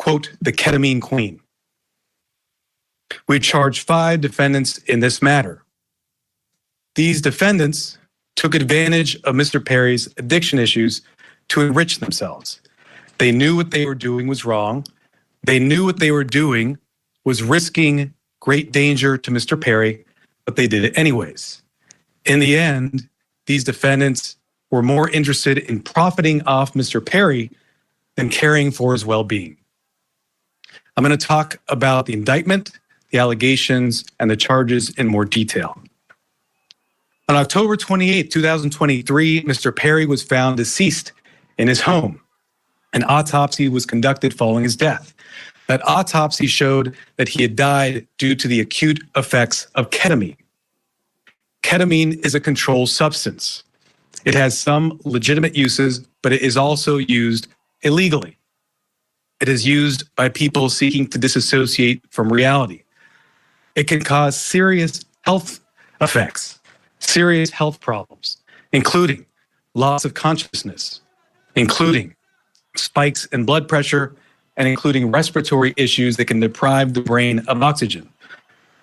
quote, the ketamine queen. We charged 5 defendants in this matter. These defendants took advantage of Mr. Perry's addiction issues to enrich themselves. They knew what they were doing was wrong. They knew what they were doing was risking great danger to Mr. Perry, but they did it anyways. In the end, these defendants were more interested in profiting off Mr. Perry than caring for his well-being. I'm going to talk about the indictment, the allegations, and the charges in more detail. On October 28, 2023, Mr. Perry was found deceased in his home. An autopsy was conducted following his death. That autopsy showed that he had died due to the acute effects of ketamine. Ketamine is a controlled substance. It has some legitimate uses, but it is also used illegally. It is used by people seeking to disassociate from reality. It can cause serious health effects, serious health problems, including loss of consciousness, including spikes in blood pressure, and including respiratory issues that can deprive the brain of oxygen.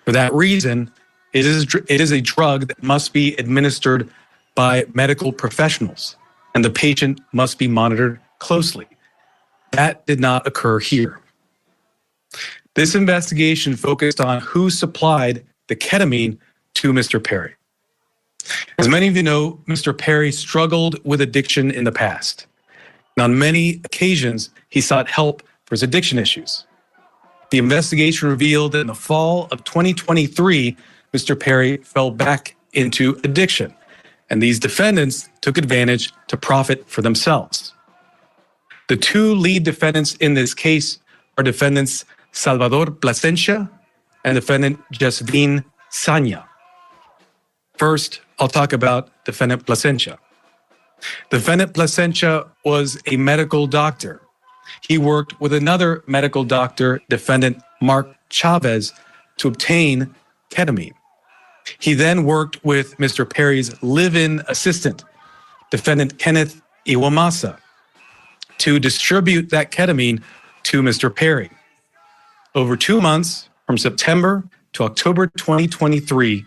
For that reason, it is a drug that must be administered by medical professionals, and the patient must be monitored closely. That did not occur here. This investigation focused on who supplied the ketamine to Mr. Perry. As many of you know, Mr. Perry struggled with addiction in the past. And on many occasions, he sought help for his addiction issues. The investigation revealed that in the fall of 2023, Mr. Perry fell back into addiction, and these defendants took advantage to profit for themselves. The 2 lead defendants in this case are defendants Salvador Plasencia and defendant Jasvin Sanya. First, I'll talk about defendant Plasencia. Defendant Plasencia was a medical doctor. He worked with another medical doctor, defendant Mark Chavez, to obtain ketamine. He then worked with Mr. Perry's live-in assistant, defendant Kenneth Iwamasa, to distribute that ketamine to Mr. Perry. Over 2 months, from September to October 2023,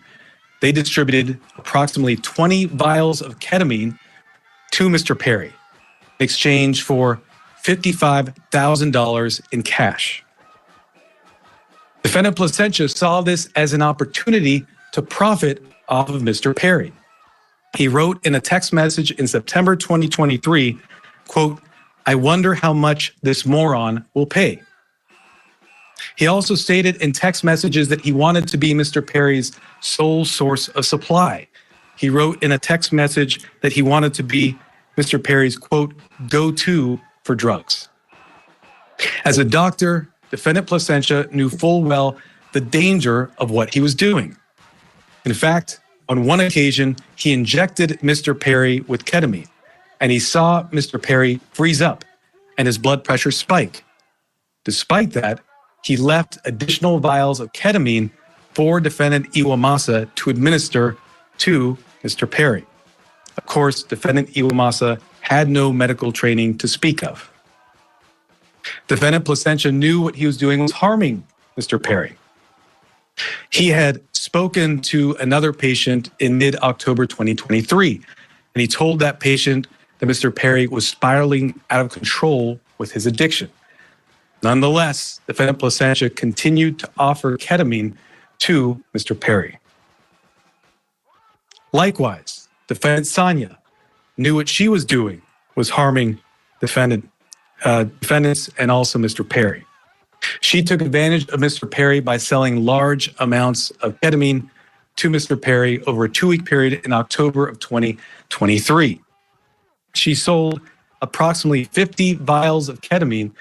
they distributed approximately 20 vials of ketamine to Mr. Perry in exchange for $55,000 in cash. Defendant Plasencia saw this as an opportunity to profit off of Mr. Perry. He wrote in a text message in September 2023, quote, "I wonder how much this moron will pay." He also stated in text messages that he wanted to be Mr. Perry's sole source of supply. He wrote in a text message that he wanted to be Mr. Perry's, quote, "go-to for drugs." As a doctor, defendant Plasencia knew full well the danger of what he was doing. In fact, on one occasion, he injected Mr. Perry with ketamine, and he saw Mr. Perry freeze up and his blood pressure spike. Despite that, he left additional vials of ketamine for defendant Iwamasa to administer to Mr. Perry. Of course, defendant Iwamasa had no medical training to speak of. Defendant Plasencia knew what he was doing was harming Mr. Perry. He had spoken to another patient in mid-October 2023, and he told that patient that Mr. Perry was spiraling out of control with his addiction. Nonetheless, defendant Plasencia continued to offer ketamine to Mr. Perry. Likewise, defendant Sanya knew what she was doing was harming defendants and also Mr. Perry. She took advantage of Mr. Perry by selling large amounts of ketamine to Mr. Perry over a 2-week period in October of 2023. She sold approximately 50 vials of ketamine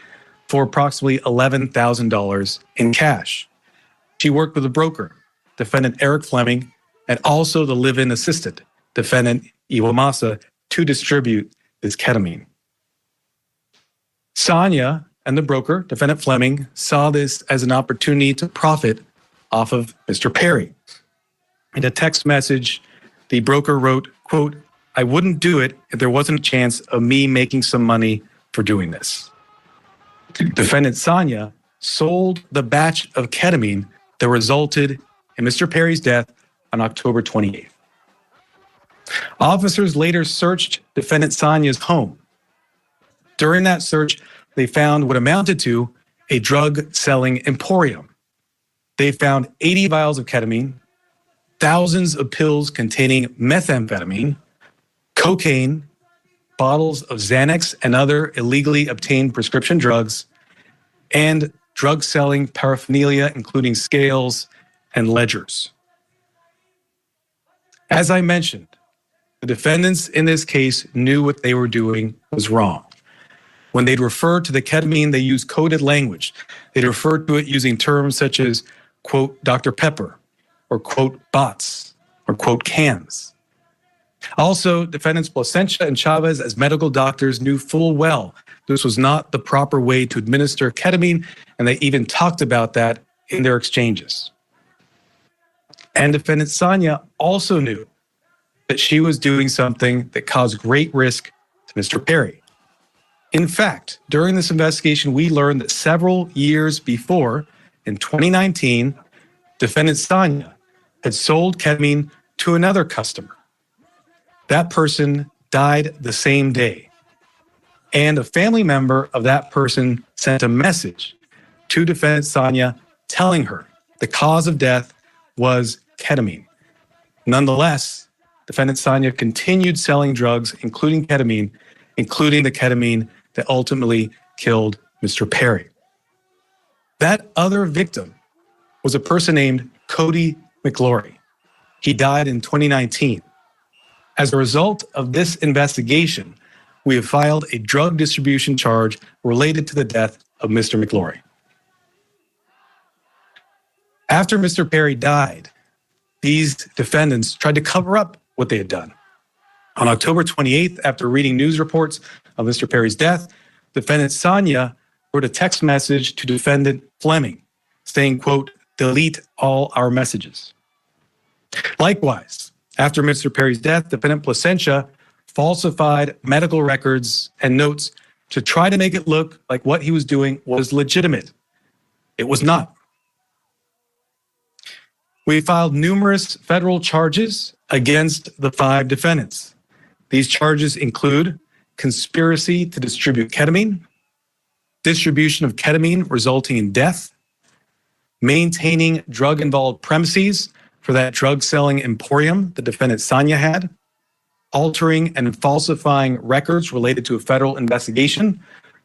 for approximately $11,000 in cash. She worked with a broker, defendant Eric Fleming, and also the live-in assistant, defendant Iwamasa, to distribute this ketamine. Sanya and the broker, defendant Fleming, saw this as an opportunity to profit off of Mr. Perry. In a text message, the broker wrote, quote, "I wouldn't do it if there wasn't a chance of me making some money for doing this." Defendant Sonia sold the batch of ketamine that resulted in Mr. Perry's death on October 28th. Officers later searched defendant Sonia's home. During that search, they found what amounted to a drug-selling emporium. They found 80 vials of ketamine, thousands of pills containing methamphetamine, cocaine, bottles of Xanax and other illegally obtained prescription drugs, and drug-selling paraphernalia, including scales and ledgers. As I mentioned, the defendants in this case knew what they were doing was wrong. When they'd refer to the ketamine, they used coded language. They'd refer to it using terms such as, quote, Dr. Pepper, or quote, bots, or quote, cans. Also, defendants Plasencia and Chavez, as medical doctors, knew full well this was not the proper way to administer ketamine, and they even talked about that in their exchanges. And defendant Sonia also knew that she was doing something that caused great risk to Mr. Perry. In fact, during this investigation, we learned that several years before, in 2019, defendant Sonia had sold ketamine to another customer. That person died the same day. And a family member of that person sent a message to defendant Sonia telling her the cause of death was ketamine. Nonetheless, defendant Sonia continued selling drugs, including ketamine, including the ketamine that ultimately killed Mr. Perry. That other victim was a person named Cody McLaury. He died in 2019. As a result of this investigation, we have filed a drug distribution charge related to the death of Mr. McLaury. After Mr. Perry died, these defendants tried to cover up what they had done. On October 28th, after reading news reports of Mr. Perry's death, defendant Sonia wrote a text message to defendant Fleming saying, quote, delete all our messages. Likewise, after Mr. Perry's death, defendant Plasencia falsified medical records and notes to try to make it look like what he was doing was legitimate. It was not. We filed numerous federal charges against the 5 defendants. These charges include conspiracy to distribute ketamine, distribution of ketamine resulting in death, maintaining drug-involved premises for that drug-selling emporium the defendant Sonia had, altering and falsifying records related to a federal investigation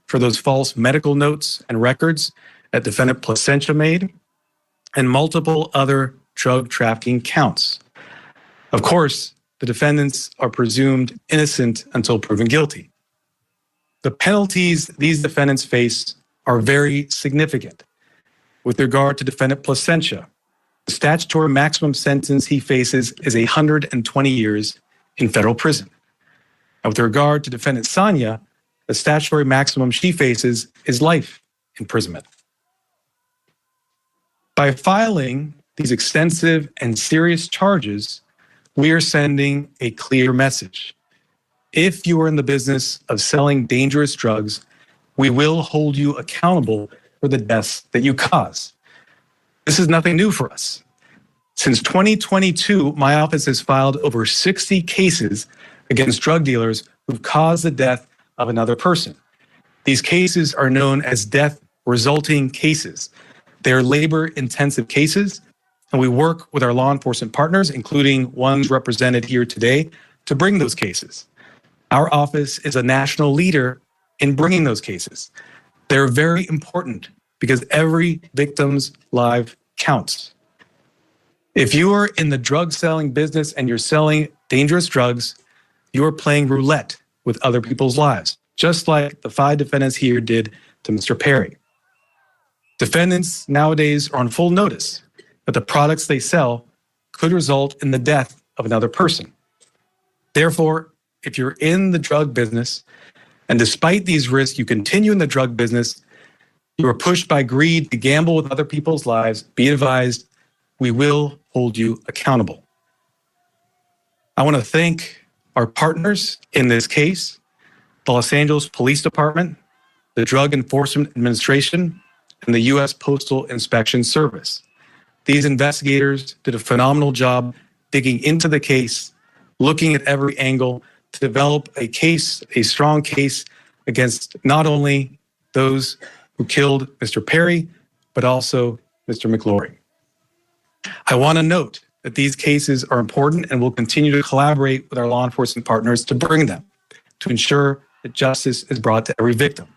for those false medical notes and records that defendant Plasencia made, and multiple other drug trafficking counts. Of course, the defendants are presumed innocent until proven guilty. The penalties these defendants face are very significant. With regard to defendant Plasencia, the statutory maximum sentence he faces is 120 years in federal prison. And with regard to defendant Sonia, the statutory maximum she faces is life imprisonment. By filing these extensive and serious charges, we are sending a clear message. If you are in the business of selling dangerous drugs, we will hold you accountable for the deaths that you cause. This is nothing new for us. Since 2022, my office has filed over 60 cases against drug dealers who've caused the death of another person. These cases are known as death resulting cases. They are labor-intensive cases, and we work with our law enforcement partners, including ones represented here today, to bring those cases. Our office is a national leader in bringing those cases. They're very important because every victim's life counts. If you are in the drug selling business and you're selling dangerous drugs, you are playing roulette with other people's lives, just like the 5 defendants here did to Mr. Perry. Defendants nowadays are on full notice that the products they sell could result in the death of another person. Therefore, if you're in the drug business, and despite these risks, you continue in the drug business, you are pushed by greed to gamble with other people's lives, be advised, we will hold you accountable. I want to thank our partners in this case, the Los Angeles Police Department, the Drug Enforcement Administration, and the U.S. Postal Inspection Service. These investigators did a phenomenal job digging into the case, looking at every angle to develop a case, a strong case against not only those who killed Mr. Perry, but also Mr. McLaury. I want to note that these cases are important and will continue to collaborate with our law enforcement partners to bring them, to ensure that justice is brought to every victim.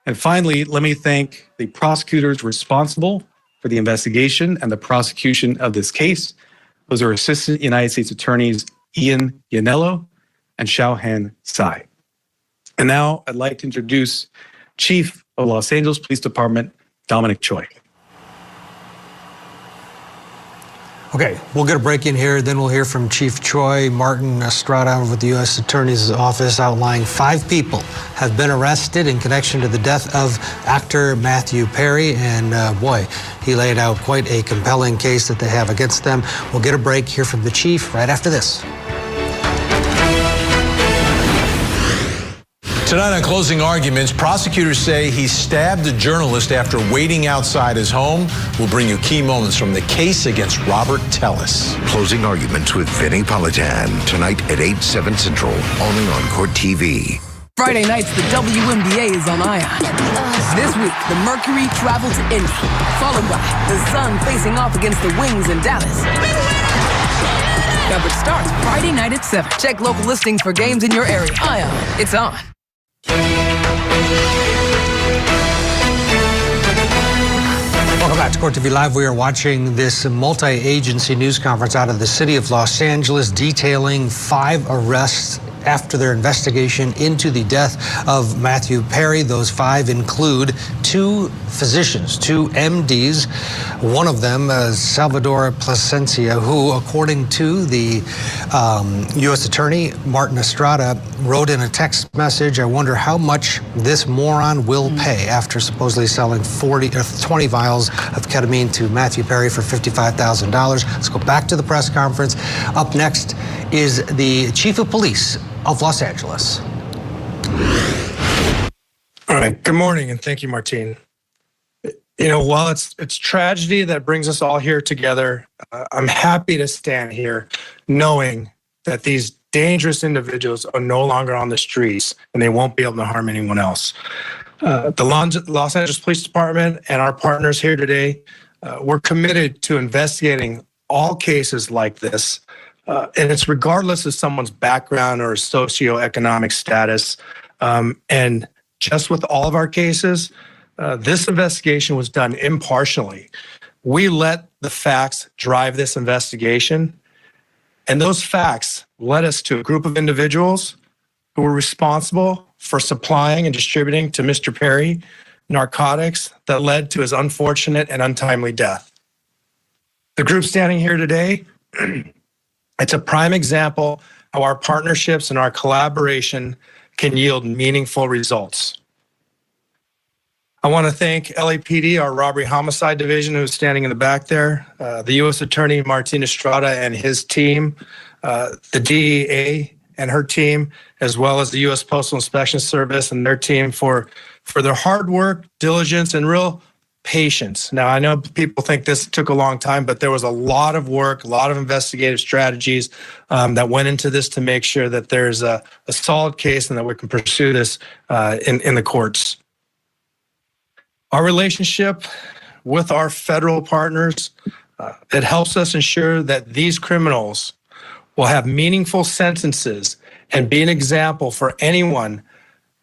And finally, let me thank the prosecutors responsible for the investigation and the prosecution of this case. Those are Assistant United States Attorneys Ian Yanello and Xiaohan Tsai. And now I'd like to introduce Chief of Los Angeles Police Department, Dominic Choi. Okay, we'll get a break in here, then we'll hear from Chief Choi. Martin Estrada with the U.S. Attorney's Office outlining 5 people have been arrested in connection to the death of actor Matthew Perry, and boy, he laid out quite a compelling case that they have against them. We'll get a break, hear from the Chief right after this. Tonight on Closing Arguments, prosecutors say he stabbed a journalist after waiting outside his home. We'll bring you key moments from the case against Robert Tellis. Closing Arguments with Vinny Politan, tonight at 8/7 Central, only on Court TV. Friday nights, the WNBA is on Ion. This week, the Mercury travel to Indy, followed by the Sun facing off against the Wings in Dallas. Coverage starts Friday night at 7. Check local listings for games in your area. Ion, it's on. Welcome back to Court TV Live. We are watching this multi-agency news conference out of the city of Los Angeles detailing 5 arrests after their investigation into the death of Matthew Perry. Those 5 include 2 physicians, 2 MDs. One of them, Salvador Plasencia, who, according to the U.S. Attorney, Martin Estrada, wrote in a text message, "I wonder how much this moron will pay," after supposedly selling 20 vials of ketamine to Matthew Perry for $55,000. Let's go back to the press conference. Up next is the Chief of Police of Los Angeles. All right. Good morning, and thank you, Martine. You know, while it's tragedy that brings us all here together, I'm happy to stand here knowing that these dangerous individuals are no longer on the streets and they won't be able to harm anyone else. The Los Angeles Police Department and our partners here today, we're committed to investigating all cases like this. And it's regardless of someone's background or socioeconomic status. And just with all of our cases, this investigation was done impartially. We let the facts drive this investigation. And those facts led us to a group of individuals who were responsible for supplying and distributing to Mr. Perry narcotics that led to his unfortunate and untimely death. The group standing here today, it's a prime example how our partnerships and our collaboration can yield meaningful results. I want to thank LAPD, our robbery homicide division, who's standing in the back there, the U.S. Attorney Martin Estrada and his team, the DEA and her team, as well as the U.S. Postal Inspection Service and their team for their hard work, diligence, and real patience. Now, I know people think this took a long time, but there was a lot of work, a lot of investigative strategies that went into this to make sure that there's a solid case and that we can pursue this in the courts. Our relationship with our federal partners, it helps us ensure that these criminals will have meaningful sentences and be an example for anyone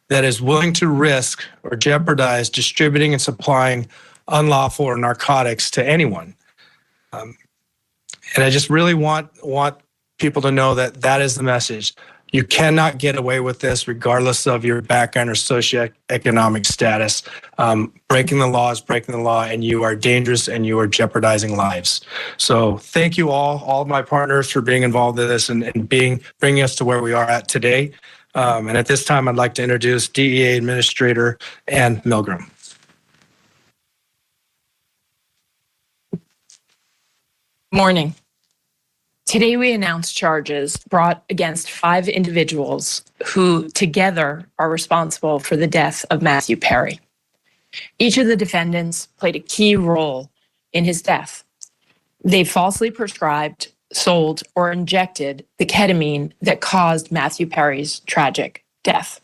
that is willing to risk or jeopardize distributing and supplying unlawful or narcotics to anyone. And I just really want people to know that that is the message. You cannot get away with this regardless of your background or socioeconomic status. Breaking the law is breaking the law, and you are dangerous and you are jeopardizing lives. So thank you all of my partners for being involved in this and bringing us to where we are at today. And at this time, I'd like to introduce DEA Administrator Ann Milgram. Morning. Today, we announce charges brought against 5 individuals who together are responsible for the death of Matthew Perry. Each of the defendants played a key role in his death. They falsely prescribed, sold, or injected the ketamine that caused Matthew Perry's tragic death.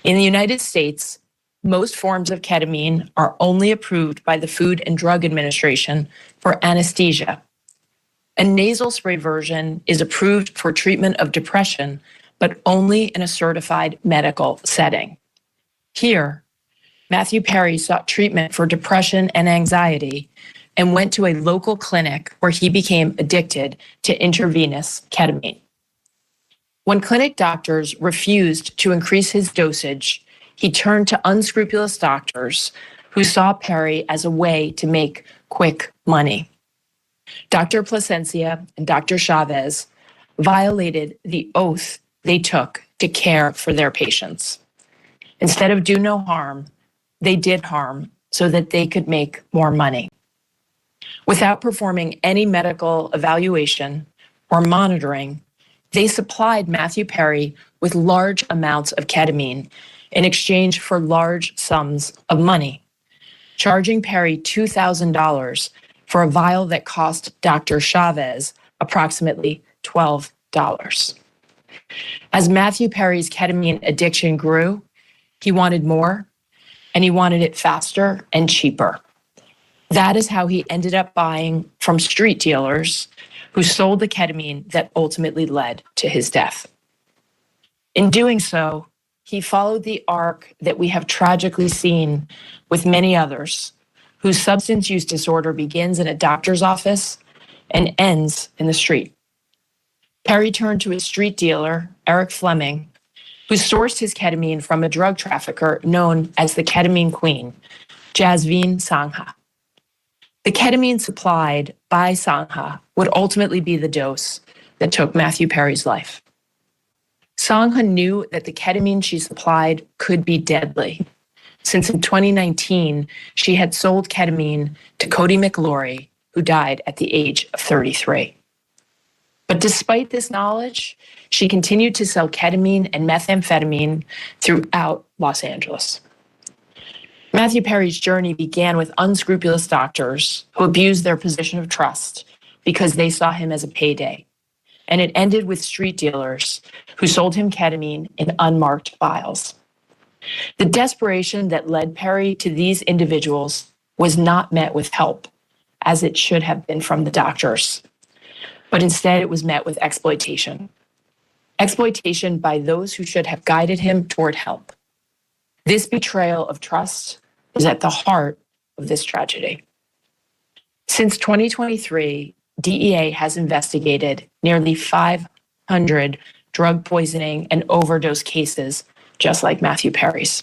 In the United States, most forms of ketamine are only approved by the Food and Drug Administration for anesthesia. A nasal spray version is approved for treatment of depression, but only in a certified medical setting. Here, Matthew Perry sought treatment for depression and anxiety and went to a local clinic where he became addicted to intravenous ketamine. When clinic doctors refused to increase his dosage, he turned to unscrupulous doctors who saw Perry as a way to make quick money. Dr. Plasencia and Dr. Chavez violated the oath they took to care for their patients. Instead of do no harm, they did harm so that they could make more money. Without performing any medical evaluation or monitoring, they supplied Matthew Perry with large amounts of ketamine in exchange for large sums of money, charging Perry $2,000 for a vial that cost Dr. Chavez approximately $12. As Matthew Perry's ketamine addiction grew, he wanted more, and he wanted it faster and cheaper. That is how he ended up buying from street dealers who sold the ketamine that ultimately led to his death. In doing so, he followed the arc that we have tragically seen with many others, whose substance use disorder begins in a doctor's office and ends in the street. Perry turned to his street dealer, Eric Fleming, who sourced his ketamine from a drug trafficker known as the Ketamine Queen, Jasveen Sangha. The ketamine supplied by Sangha would ultimately be the dose that took Matthew Perry's life. Sangha knew that the ketamine she supplied could be deadly, since in 2019, she had sold ketamine to Cody McLaury, who died at the age of 33. But despite this knowledge, she continued to sell ketamine and methamphetamine throughout Los Angeles. Matthew Perry's journey began with unscrupulous doctors who abused their position of trust because they saw him as a payday. And it ended with street dealers who sold him ketamine in unmarked vials. The desperation that led Perry to these individuals was not met with help, as it should have been from the doctors, but instead it was met with exploitation. Exploitation by those who should have guided him toward help. This betrayal of trust is at the heart of this tragedy. Since 2023, DEA has investigated nearly 500 drug poisoning and overdose cases just like Matthew Perry's.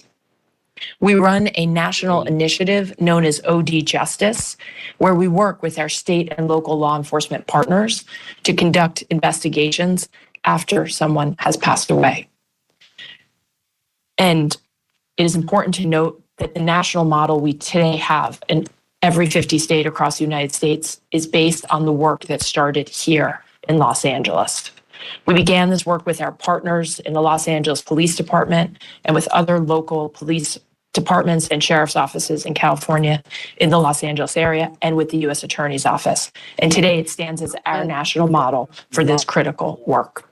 We run a national initiative known as OD Justice, where we work with our state and local law enforcement partners to conduct investigations after someone has passed away. And it is important to note that the national model we today have in every 50 state across the United States is based on the work that started here in Los Angeles. We began this work with our partners in the Los Angeles Police Department and with other local police departments and sheriff's offices in California, in the Los Angeles area, and with the U.S. Attorney's Office. And today it stands as our national model for this critical work.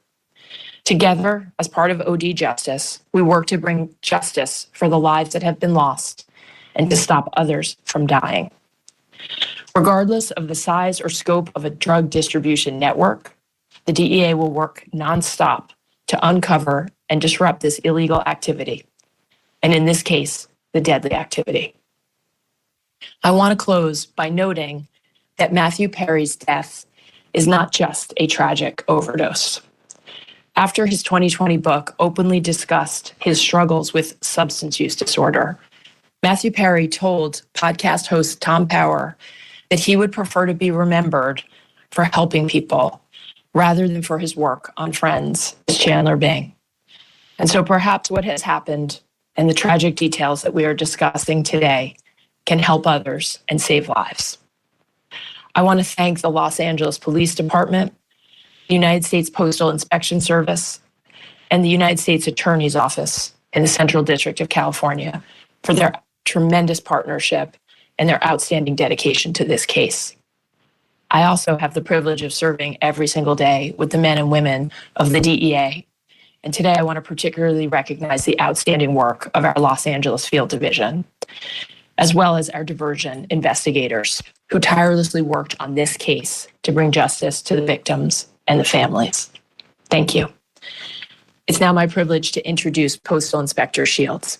Together, as part of OD Justice, we work to bring justice for the lives that have been lost and to stop others from dying. Regardless of the size or scope of a drug distribution network, the DEA will work nonstop to uncover and disrupt this illegal activity, and in this case, the deadly activity. I want to close by noting that Matthew Perry's death is not just a tragic overdose. After his 2020 book openly discussed his struggles with substance use disorder, Matthew Perry told podcast host Tom Power that he would prefer to be remembered for helping people rather than for his work on Friends as Chandler Bing. And so perhaps what has happened and the tragic details that we are discussing today can help others and save lives. I want to thank the Los Angeles Police Department, the United States Postal Inspection Service, and the United States Attorney's Office in the Central District of California for their tremendous partnership and their outstanding dedication to this case. I also have the privilege of serving every single day with the men and women of the DEA. And today I want to particularly recognize the outstanding work of our Los Angeles Field Division, as well as our diversion investigators who tirelessly worked on this case to bring justice to the victims and the families. Thank you. It's now my privilege to introduce Postal Inspector Shields.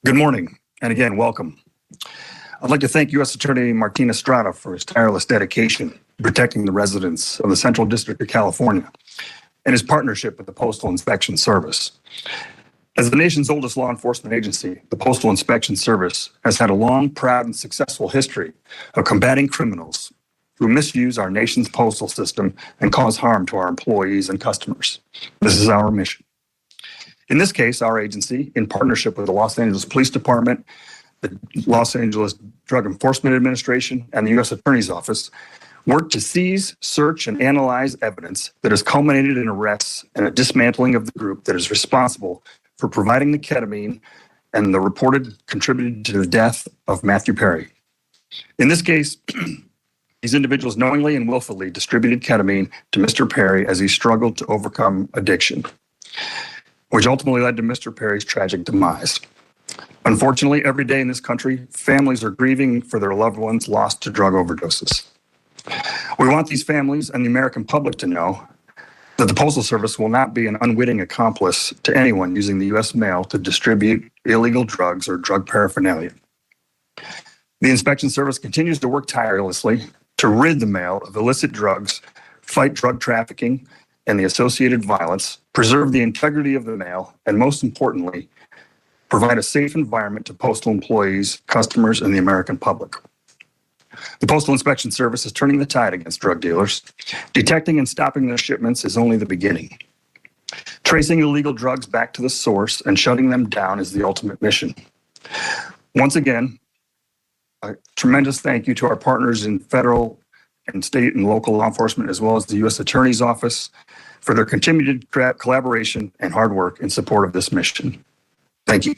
Good morning, and again, welcome. I'd like to thank U.S. Attorney Martin Estrada for his tireless dedication to protecting the residents of the Central District of California and his partnership with the Postal Inspection Service. As the nation's oldest law enforcement agency, the Postal Inspection Service has had a long, proud, and successful history of combating criminals who misuse our nation's postal system and cause harm to our employees and customers. This is our mission. In this case, our agency, in partnership with the Los Angeles Police Department, the Los Angeles Drug Enforcement Administration, and the U.S. Attorney's Office, worked to seize, search, and analyze evidence that has culminated in arrests and a dismantling of the group that is responsible for providing the ketamine and the reported contributed to the death of Matthew Perry. In this case, these individuals knowingly and willfully distributed ketamine to Mr. Perry as he struggled to overcome addiction, which ultimately led to Mr. Perry's tragic demise. Unfortunately, every day in this country, families are grieving for their loved ones lost to drug overdoses. We want these families and the American public to know that the Postal Service will not be an unwitting accomplice to anyone using the U.S. mail to distribute illegal drugs or drug paraphernalia. The Inspection Service continues to work tirelessly to rid the mail of illicit drugs, fight drug trafficking and the associated violence, preserve the integrity of the mail, and most importantly, provide a safe environment to postal employees, customers, and the American public. The Postal Inspection Service is turning the tide against drug dealers. Detecting and stopping their shipments is only the beginning. Tracing illegal drugs back to the source and shutting them down is the ultimate mission. Once again, a tremendous thank you to our partners in federal and state and local law enforcement, as well as the U.S. Attorney's Office, for their continued collaboration and hard work in support of this mission. Thank you.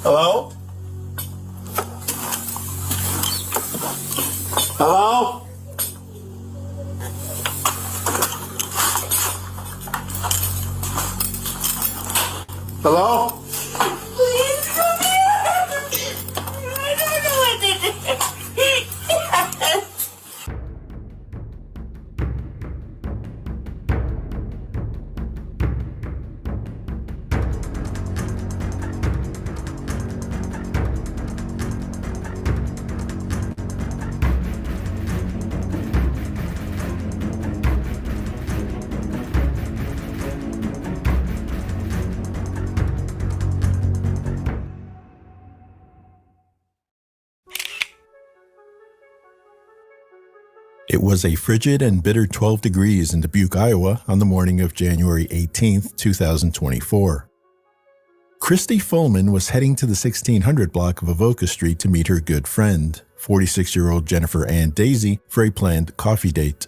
Hello? Hello? Hello? Please come here. I don't know what to do. Yes. It was a frigid and bitter 12 degrees in Dubuque, Iowa on the morning of January 18, 2024. Christy Fullman was heading to the 1600 block of Avoca Street to meet her good friend, 46-year-old Jennifer Ann Daisy, for a planned coffee date.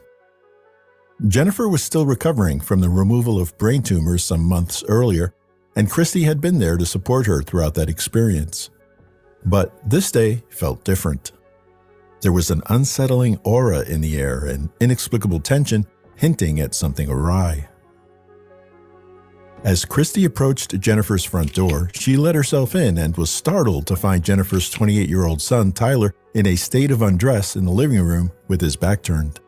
Jennifer was still recovering from the removal of brain tumors some months earlier, and Christy had been there to support her throughout that experience. But this day felt different. There was an unsettling aura in the air and inexplicable tension hinting at something awry. As Christy approached Jennifer's front door, she let herself in and was startled to find Jennifer's 28-year-old son, Tyler, in a state of undress in the living room with his back turned.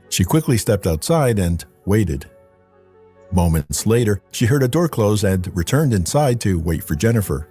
She quickly stepped outside and waited. Moments later, she heard a door close and returned inside to wait for Jennifer.